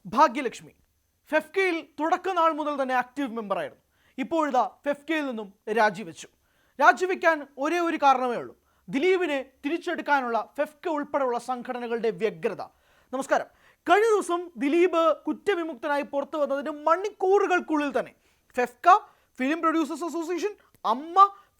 ഭാഗ്യലക്ഷ്മി ഫെഫ്കയിൽ തുടക്കനാൾ മുതൽ തന്നെ ആക്റ്റീവ് മെമ്പറായിരുന്നു. ഇപ്പോഴിതാ ഫെഫ്കയിൽ നിന്നും രാജിവെച്ചു. രാജിവെക്കാൻ ഒരേ ഒരു കാരണമേ ഉള്ളൂ: ദിലീപിനെ തിരിച്ചെടുക്കാനുള്ള ഫെഫ്ക ഉൾപ്പെടെയുള്ള സംഘടനകളുടെ വ്യഗ്രത. നമസ്കാരം. കഴിഞ്ഞ ദിവസം ദിലീപ് കുറ്റവിമുക്തനായി പുറത്തു വന്നതിന് മണിക്കൂറുകൾക്കുള്ളിൽ തന്നെ ഫെഫ്ക, ഫിലിം പ്രൊഡ്യൂസേഴ്സ് അസോസിയേഷൻ, അമ്മ,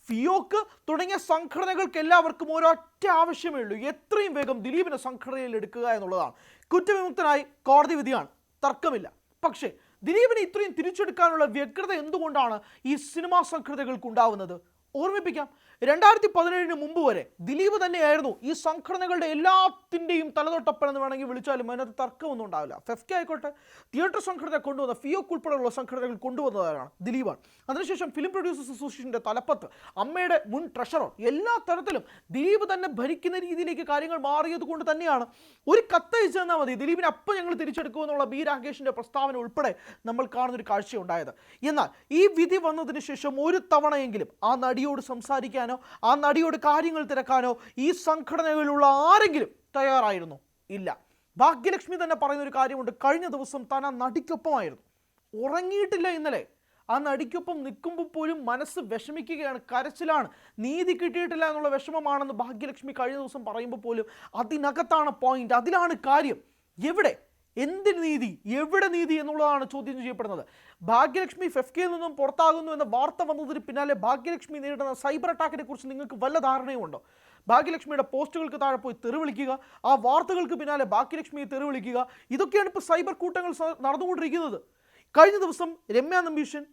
ഫിയോക്ക് തുടങ്ങിയ സംഘടനകൾക്ക് എല്ലാവർക്കും ഒരൊറ്റ ആവശ്യമേ ഉള്ളൂ: എത്രയും വേഗം ദിലീപിനെ സംഘടനയിൽ എടുക്കുക എന്നുള്ളതാണ്. കുറ്റവിമുക്തനായി കോടതി വിധിയാണ്, തർക്കമില്ല. പക്ഷേ ദിലീപിനെ ഇത്രയും തിരിച്ചെടുക്കാനുള്ള വ്യഗ്രത എന്തുകൊണ്ടാണ് ഈ സിനിമാ സംഘടനകൾക്ക് ഉണ്ടാവുന്നത്? ഓർമ്മിപ്പിക്കാം, 2017 മുമ്പ് വരെ ദിലീപ് തന്നെയായിരുന്നു ഈ സംഘടനകളുടെ എല്ലാത്തിൻ്റെയും തലതൊട്ടപ്പൻ എന്ന് വേണമെങ്കിൽ വിളിച്ചാലും അതിനകത്ത് തർക്കമൊന്നും ഉണ്ടാവില്ല. ഫെഫ്ക ആയിക്കോട്ടെ, തിയേറ്റർ സംഘടന കൊണ്ടുവന്ന ഫിയോക്ക് ഉൾപ്പെടെയുള്ള സംഘടനകൾ കൊണ്ടുവന്നതാണ് ദിലീപാണ്. അതിനുശേഷം ഫിലിം പ്രൊഡ്യൂസേഴ്സ് അസോസിയേഷൻ്റെ തലപ്പത്ത്, അമ്മയുടെ മുൻ ട്രഷറർ, എല്ലാ തരത്തിലും ദിലീപ് തന്നെ ഭരിക്കുന്ന രീതിയിലേക്ക് കാര്യങ്ങൾ മാറിയത് കൊണ്ട് തന്നെയാണ് ഒരു കത്തയച്ചു തന്നാൽ മതി, ദിലീപിനെ അപ്പം ഞങ്ങൾ തിരിച്ചെടുക്കുമെന്നുള്ള ബി രാകേഷിൻ്റെ പ്രസ്താവന ഉൾപ്പെടെ നമ്മൾ കാണുന്നൊരു കാഴ്ചയുണ്ടായത്. എന്നാൽ ഈ വിധി വന്നതിന് ശേഷം ഒരു തവണയെങ്കിലും ആ നടിയോട് സംസാരിക്കാനോ ആ നടിയോട് കാര്യങ്ങൾ തിരക്കാനോ ഈ സംഘടനകളിലുള്ള ആരെങ്കിലും തയ്യാറായിരുന്നു? ഇല്ല. ഭാഗ്യലക്ഷ്മി തന്നെ പറയുന്ന ഒരു കാര്യമുണ്ട്: കഴിഞ്ഞ ദിവസം താൻ ആ നടിക്കൊപ്പമായിരുന്നു, ഉറങ്ങിയിട്ടില്ല ഇന്നലെ. ആ നടിക്കൊപ്പം നിൽക്കുമ്പോൾ പോലും മനസ്സ് വിഷമിക്കുകയാണ്, കരച്ചിലാണ്, നീതി കിട്ടിയിട്ടില്ല എന്നുള്ള വിഷമമാണെന്ന് ഭാഗ്യലക്ഷ്മി കഴിഞ്ഞ ദിവസം പറയുമ്പോൾ പോലും അതിനകത്താണ് പോയിന്റ്, അതിലാണ് കാര്യം. എവിടെ, എന്തിന് നീതി, എവിടെ നീതി എന്നുള്ളതാണ് ചോദ്യം ചെയ്യപ്പെടുന്നത്. ഭാഗ്യലക്ഷ്മി ഫെഫ്കയിൽ നിന്നും പുറത്താകുന്നു എന്ന വാർത്ത വന്നതിന് പിന്നാലെ ഭാഗ്യലക്ഷ്മി നേരിടുന്ന സൈബർ അറ്റാക്കിനെ കുറിച്ച് നിങ്ങൾക്ക് വല്ല ധാരണയുമുണ്ടോ? ഭാഗ്യലക്ഷ്മിയുടെ പോസ്റ്റുകൾക്ക് താഴെ പോയി തെറിവിളിക്കുക, ആ വാർത്തകൾക്ക് പിന്നാലെ ഭാഗ്യലക്ഷ്മിയെ തെറിവിളിക്കുക, ഇതൊക്കെയാണ് ഇപ്പോൾ സൈബർ കൂട്ടങ്ങൾ നടന്നുകൊണ്ടിരിക്കുന്നത്. കഴിഞ്ഞ ദിവസം രമ്യ നമ്പീശൻ,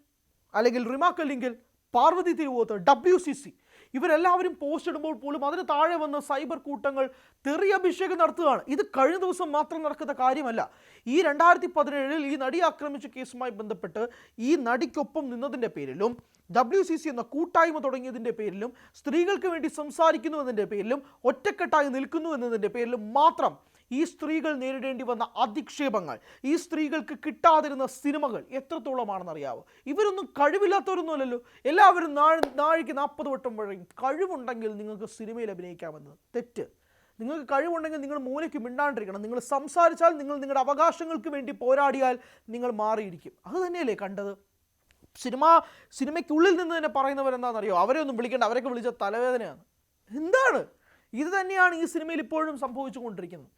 അല്ലെങ്കിൽ റിമ കല്ലിങ്കൽ, പാർവതി തിരുവോത്ത്, WCC ഇവരെല്ലാവരും പോസ്റ്റ് ഇടുമ്പോൾ പോലും അതിന് താഴെ വന്ന് സൈബർ കൂട്ടങ്ങൾ തെറി അഭിഷേകം നടത്തുകയാണ്. ഇത് കഴിഞ്ഞ ദിവസം മാത്രം നടക്കുന്ന കാര്യമല്ല. ഈ 2017 ഈ നടിയെ ആക്രമിച്ച കേസുമായി ബന്ധപ്പെട്ട് ഈ നടിക്കൊപ്പം നിന്നതിൻ്റെ പേരിലും, WCC എന്ന കൂട്ടായ്മ തുടങ്ങിയതിൻ്റെ പേരിലും, സ്ത്രീകൾക്ക് വേണ്ടി സംസാരിക്കുന്നു എന്നതിൻ്റെ പേരിലും, ഒറ്റക്കെട്ടായി നിൽക്കുന്നു എന്നതിൻ്റെ പേരിലും മാത്രം ഈ സ്ത്രീകൾ നേരിടേണ്ടി വന്ന അധിക്ഷേപങ്ങൾ, ഈ സ്ത്രീകൾക്ക് കിട്ടാതിരുന്ന സിനിമകൾ എത്രത്തോളമാണെന്നറിയാവോ? ഇവരൊന്നും കഴിവില്ലാത്തവരൊന്നുമല്ലല്ലോ. എല്ലാവരും നാഴിക്ക് 40 വട്ടം പറയും കഴിവുണ്ടെങ്കിൽ നിങ്ങൾക്ക് സിനിമയിൽ അഭിനയിക്കാമെന്ന്. തെറ്റ്. നിങ്ങൾക്ക് കഴിവുണ്ടെങ്കിൽ നിങ്ങൾ മൂലയ്ക്ക് മിണ്ടാണ്ടിരിക്കണം. നിങ്ങൾ സംസാരിച്ചാൽ, നിങ്ങൾ നിങ്ങളുടെ അവകാശങ്ങൾക്ക് വേണ്ടി പോരാടിയാൽ നിങ്ങൾ മാറിയിരിക്കും. അത് തന്നെയല്ലേ കണ്ടത്? സിനിമയ്ക്കുള്ളിൽ നിന്ന് തന്നെ പറയുന്നവരെന്താണെന്നറിയോ? അവരെ ഒന്നും വിളിക്കേണ്ട, അവരൊക്കെ വിളിച്ച തലവേദനയാണ്. എന്താണ് ഇത്? തന്നെയാണ് ഈ സിനിമയിൽ ഇപ്പോഴും സംഭവിച്ചുകൊണ്ടിരിക്കുന്നത്.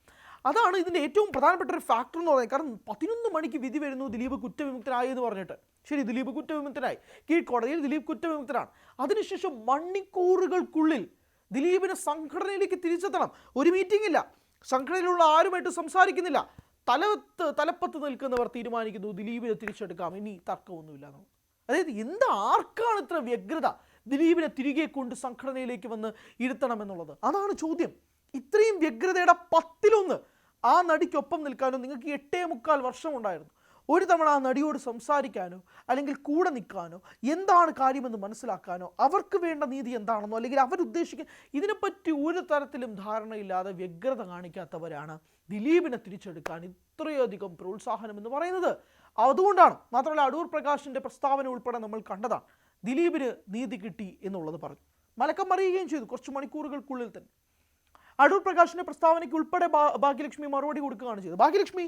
അതാണ് ഇതിൻ്റെ ഏറ്റവും പ്രധാനപ്പെട്ട ഒരു ഫാക്ടർ എന്ന് പറയുന്നത്. കാരണം 11 മണിക്ക് വിധി വരുന്നു, ദിലീപ് കുറ്റവിമുക്തനായി എന്ന് പറഞ്ഞിട്ട്. ശരി, ദിലീപ് കുറ്റവിമുക്തനായി, കീഴ്ക്കോടതിയിൽ ദിലീപ് കുറ്റവിമുക്തനാണ്. അതിനുശേഷം മണിക്കൂറുകൾക്കുള്ളിൽ ദിലീപിനെ സംഘടനയിലേക്ക് തിരിച്ചെത്തണം. ഒരു മീറ്റിംഗ് ഇല്ല, സംഘടനയിലുള്ള ആരുമായിട്ട് സംസാരിക്കുന്നില്ല. തലപ്പത്ത് നിൽക്കുന്നവർ തീരുമാനിക്കുന്നു ദിലീപിനെ തിരിച്ചെടുക്കാം, ഇനി തർക്കമൊന്നുമില്ല. അതായത് ആർക്കാണ് ഇത്ര വ്യഗ്രത ദിലീപിനെ തിരികെ കൊണ്ട് സംഘടനയിലേക്ക് വന്ന് ഇരുത്തണമെന്നുള്ളത്? അതാണ് ചോദ്യം. ഇത്രയും വ്യഗ്രതയുടെ 10-1 ആ നടിക്കൊപ്പം നിൽക്കാനോ നിങ്ങൾക്ക് 8.25 വർഷം ഉണ്ടായിരുന്നു. ഒരു തവണ ആ നടിയോട് സംസാരിക്കാനോ അല്ലെങ്കിൽ കൂടെ നിൽക്കാനോ, എന്താണ് കാര്യമെന്ന് മനസ്സിലാക്കാനോ, അവർക്ക് വേണ്ട നീതി എന്താണെന്നോ, അല്ലെങ്കിൽ അവരുദ്ദേശിക്കുന്ന ഇതിനെപ്പറ്റി ഒരു തരത്തിലും ധാരണയില്ലാതെ വ്യഗ്രത കാണിക്കാത്തവരാണ് ദിലീപിനെ തിരിച്ചെടുക്കാൻ ഇത്രയധികം പ്രോത്സാഹനം എന്ന് പറയുന്നത്. അതുകൊണ്ടാണ്. മാത്രമല്ല, അടൂർ പ്രകാശിൻ്റെ പ്രസ്താവന ഉൾപ്പെടെ നമ്മൾ കണ്ടതാണ്. ദിലീപിന് നീതി കിട്ടി എന്നുള്ളത് പറഞ്ഞു മലക്കം മറിയുകയും ചെയ്തു കുറച്ച് മണിക്കൂറുകൾക്കുള്ളിൽ തന്നെ. അടൂർ പ്രകാശിൻ്റെ പ്രസ്താവനയ്ക്ക് ഉൾപ്പെടെ ഭാഗ്യലക്ഷ്മി മറുപടി കൊടുക്കുകയാണ് ചെയ്തത്. ഭാഗ്യലക്ഷ്മി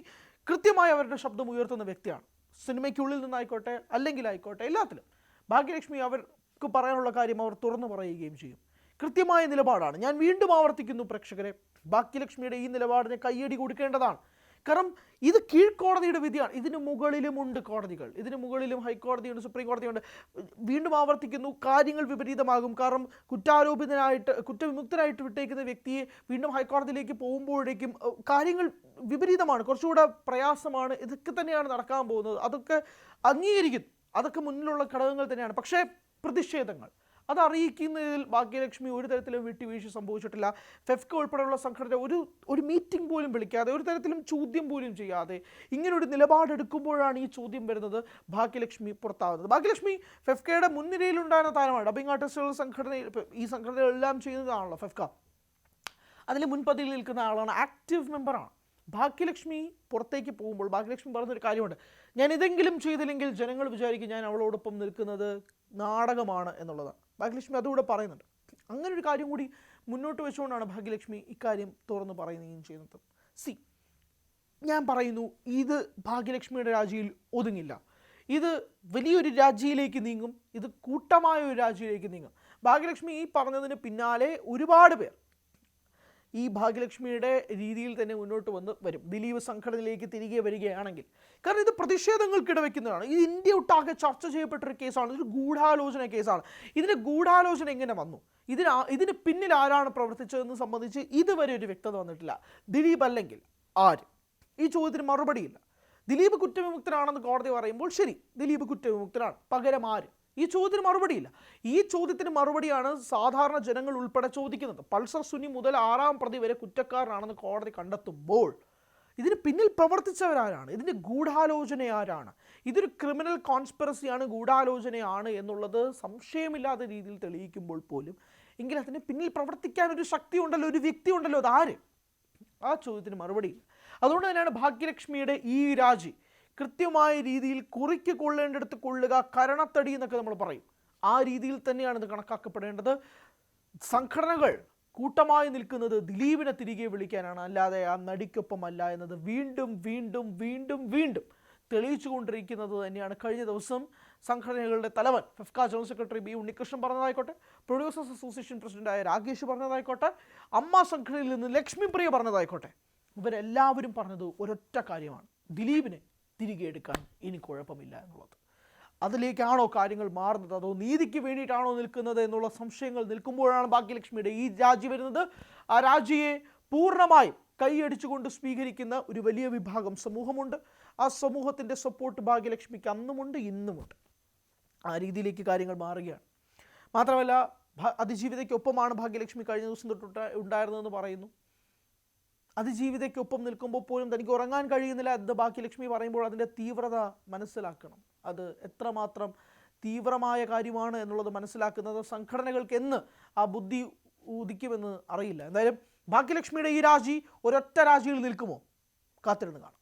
കൃത്യമായി അവരുടെ ശബ്ദം ഉയർത്തുന്ന വ്യക്തിയാണ്. സിനിമയ്ക്കുള്ളിൽ നിന്നായിക്കോട്ടെ അല്ലെങ്കിൽ ആയിക്കോട്ടെ, എല്ലാത്തിലും ഭാഗ്യലക്ഷ്മി അവർക്ക് പറയാനുള്ള കാര്യം അവർ തുറന്നു പറയുകയും ചെയ്യും. കൃത്യമായ നിലപാടാണ്. ഞാൻ വീണ്ടും ആവർത്തിക്കുന്നു പ്രേക്ഷകരെ, ഭാഗ്യലക്ഷ്മിയുടെ ഈ നിലപാടിന് കയ്യടി കൊടുക്കേണ്ടതാണ്. കാരണം ഇത് കീഴ്ക്കോടതിയുടെ വിധിയാണ്. ഇതിന് മുകളിലുമുണ്ട് കോടതികൾ, ഇതിന് മുകളിലും ഹൈക്കോടതിയുണ്ട്, സുപ്രീം കോടതിയുണ്ട്. വീണ്ടും ആവർത്തിക്കുന്നു, കാര്യങ്ങൾ വിപരീതമാകും. കാരണം കുറ്റവിമുക്തനായിട്ട് വിട്ടേക്കുന്ന വ്യക്തിയെ വീണ്ടും ഹൈക്കോടതിയിലേക്ക് പോകുമ്പോഴേക്കും കാര്യങ്ങൾ വിപരീതമാണ്, കുറച്ചുകൂടെ പ്രയാസമാണ്. ഇതൊക്കെ തന്നെയാണ് നടക്കാൻ പോകുന്നത്. അതൊക്കെ അംഗീകരിക്കുന്നു, അതൊക്കെ മുന്നിലുള്ള ഘടകങ്ങൾ തന്നെയാണ്. പക്ഷേ പ്രതിഷേധങ്ങൾ അത് അറിയിക്കുന്നതിൽ ഭാഗ്യലക്ഷ്മി ഒരു തരത്തിലും വിട്ടുവീഴ്ച സംഭവിച്ചിട്ടില്ല. ഫെഫ്ക ഉൾപ്പെടെയുള്ള സംഘടന ഒരു മീറ്റിംഗ് പോലും വിളിക്കാതെ, ഒരു തരത്തിലും ചോദ്യം പോലും ചെയ്യാതെ ഇങ്ങനൊരു നിലപാടെടുക്കുമ്പോഴാണ് ഈ ചോദ്യം വരുന്നത്, ഭാഗ്യലക്ഷ്മി പുറത്താവുന്നത്. ഭാഗ്യലക്ഷ്മി ഫെഫ്കയുടെ മുൻനിരയിലുണ്ടായിരുന്ന താരമാണ്. ഡബിംഗ് ആർട്ടിസ്റ്റുകളുടെ സംഘടനയിൽ, ഈ സംഘടനകളെല്ലാം ചെയ്യുന്നതാണല്ലോ ഫെഫ്ക. അതിൽ മുൻപതിയിൽ നിൽക്കുന്ന ആളാണ്, ആക്റ്റീവ് മെമ്പറാണ്. ഭാഗ്യലക്ഷ്മി പുറത്തേക്ക് പോകുമ്പോൾ ഭാഗ്യലക്ഷ്മി പറഞ്ഞൊരു കാര്യമുണ്ട്: ഞാൻ ഇതെങ്കിലും ചെയ്തില്ലെങ്കിൽ ജനങ്ങൾ വിചാരിക്കും ഞാൻ അവളോടൊപ്പം നിൽക്കുന്നത് നാടകമാണ് എന്നുള്ളതാണ്. ഭാഗ്യലക്ഷ്മി അതുകൂടെ പറയുന്നുണ്ട്. അങ്ങനെ ഒരു കാര്യം കൂടി മുന്നോട്ട് വെച്ചുകൊണ്ടാണ് ഭാഗ്യലക്ഷ്മി ഇക്കാര്യം തുറന്നു പറയുകയും ചെയ്യുന്നത്. ഞാൻ പറയുന്നു, ഇത് ഭാഗ്യലക്ഷ്മിയുടെ രാജിയിൽ ഒതുങ്ങില്ല. ഇത് വലിയൊരു രാജിയിലേക്ക് നീങ്ങും. ഇത് കൂട്ടമായ ഒരു രാജിയിലേക്ക് നീങ്ങും. ഭാഗ്യലക്ഷ്മി ഈ പറഞ്ഞതിന് പിന്നാലെ ഒരുപാട് പേർ ഈ ഭാഗ്യലക്ഷ്മിയുടെ രീതിയിൽ തന്നെ മുന്നോട്ട് വരും. ദിലീപ് സംഘടനയിലേക്ക് തിരികെ വരികയാണെങ്കിൽ. കാരണം ഇത് പ്രതിഷേധങ്ങൾക്ക് ഇടവെക്കുന്നതാണ്. ഇത് ഇന്ത്യ ഒട്ടാകെ ചർച്ച ചെയ്യപ്പെട്ടൊരു കേസാണ്. ഇതൊരു ഗൂഢാലോചന കേസാണ്. ഇതിൻ്റെ ഗൂഢാലോചന എങ്ങനെ വന്നു, ഇതിന് പിന്നിൽ ആരാണ് പ്രവർത്തിച്ചതെന്ന് സംബന്ധിച്ച് ഇതുവരെ ഒരു വ്യക്തത വന്നിട്ടില്ല. ദിലീപ് അല്ലെങ്കിൽ ആര്? ഈ ചോദ്യത്തിന് മറുപടിയില്ല. ദിലീപ് കുറ്റവിമുക്തനാണെന്ന് കോടതി പറയുമ്പോൾ ശരി, ദിലീപ് കുറ്റവിമുക്തനാണ്, പകരം ആര്? ഈ ചോദ്യത്തിന് മറുപടിയില്ല. ഈ ചോദ്യത്തിന് മറുപടിയാണ് സാധാരണ ജനങ്ങൾ ഉൾപ്പെടെ ചോദിക്കുന്നത്. പൾസർ സുനി മുതൽ 6ാം പ്രതി വരെ കുറ്റക്കാരനാണെന്ന് കോടതി കണ്ടെത്തുമ്പോൾ ഇതിന് പിന്നിൽ പ്രവർത്തിച്ചവരാരാണ്? ഇതിൻ്റെ ഗൂഢാലോചന ആരാണ്? ഇതൊരു ക്രിമിനൽ കോൺസ്പിറസിയാണ്, ഗൂഢാലോചനയാണ് എന്നുള്ളത് സംശയമില്ലാത്ത രീതിയിൽ തെളിയിക്കുമ്പോൾ പോലും എങ്കിൽ അതിന് പിന്നിൽ പ്രവർത്തിക്കാൻ ഒരു ശക്തി ഉണ്ടല്ലോ, ഒരു വ്യക്തി ഉണ്ടല്ലോ. അതാര്? ആ ചോദ്യത്തിന് മറുപടിയില്ല. അതുകൊണ്ട് തന്നെയാണ് ഭാഗ്യലക്ഷ്മിയുടെ ഈ രാജി കൃത്യമായ രീതിയിൽ കുറിക്ക് കൊള്ളേണ്ടടുത്ത് കൊള്ളുക, കരണത്തടി എന്നൊക്കെ നമ്മൾ പറയും. ആ രീതിയിൽ തന്നെയാണ് ഇത് കണക്കാക്കപ്പെടേണ്ടത്. സംഘടനകൾ കൂട്ടമായി നിൽക്കുന്നത് ദിലീപിനെ തിരികെ വിളിക്കാനാണ്, അല്ലാതെ ആ നടിക്കൊപ്പമല്ല എന്നത് വീണ്ടും വീണ്ടും വീണ്ടും വീണ്ടും തെളിയിച്ചുകൊണ്ടിരിക്കുന്നത് തന്നെയാണ്. കഴിഞ്ഞ ദിവസം സംഘടനകളുടെ തലവൻ FEFKA general secretary B Unnikrishnan പറഞ്ഞതായിക്കോട്ടെ, പ്രൊഡ്യൂസേഴ്സ് അസോസിയേഷൻ പ്രസിഡന്റായ രാകേഷ് പറഞ്ഞതായിക്കോട്ടെ, അമ്മ സംഘടനയിൽ നിന്ന് ലക്ഷ്മിപ്രിയ പറഞ്ഞതായിക്കോട്ടെ, ഇവരെല്ലാവരും പറഞ്ഞത് ഒരൊറ്റ കാര്യമാണ്: ദിലീപിനെ തിരികെ എടുക്കാൻ ഇനി കുഴപ്പമില്ല എന്നുള്ളത്. അതിലേക്കാണോ കാര്യങ്ങൾ മാറുന്നത്, അതോ നീതിക്ക് വേണ്ടിയിട്ടാണോ നിൽക്കുന്നത് എന്നുള്ള സംശയങ്ങൾ നിൽക്കുമ്പോഴാണ് ഭാഗ്യലക്ഷ്മിയുടെ ഈ രാജി വരുന്നത്. ആ രാജിയെ പൂർണ്ണമായും കൈയടിച്ചുകൊണ്ട് സ്വീകരിക്കുന്ന ഒരു വലിയ വിഭാഗം സമൂഹമുണ്ട്. ആ സമൂഹത്തിൻ്റെ സപ്പോർട്ട് ഭാഗ്യലക്ഷ്മിക്ക് അന്നുമുണ്ട്, ഇന്നുമുണ്ട്. ആ രീതിയിലേക്ക് കാര്യങ്ങൾ മാറുകയാണ്. മാത്രമല്ല, അതിജീവിതയ്ക്കൊപ്പമാണ് ഭാഗ്യലക്ഷ്മി കഴിഞ്ഞ ദിവസം തൊട്ട് ഉണ്ടായിരുന്നതെന്ന് പറയുന്നു. അതിജീവിതയ്ക്കൊപ്പം നിൽക്കുമ്പോൾ പോലും തനിക്ക് ഉറങ്ങാൻ കഴിയുന്നില്ല എന്ന് ഭാഗ്യലക്ഷ്മി പറയുമ്പോൾ അതിൻ്റെ തീവ്രത മനസ്സിലാക്കണം. അത് എത്രമാത്രം തീവ്രമായ കാര്യമാണ് എന്നുള്ളത് മനസ്സിലാക്കുന്നത് സംഘടനകൾക്ക് എന്ന് ആ ബുദ്ധി ഉദിക്കുമെന്ന് അറിയില്ല. എന്തായാലും ഭാഗ്യലക്ഷ്മിയുടെ ഈ രാജി ഒരൊറ്റ രാജിയിൽ നിൽക്കുമോ? കാത്തിരുന്ന് കാണാം.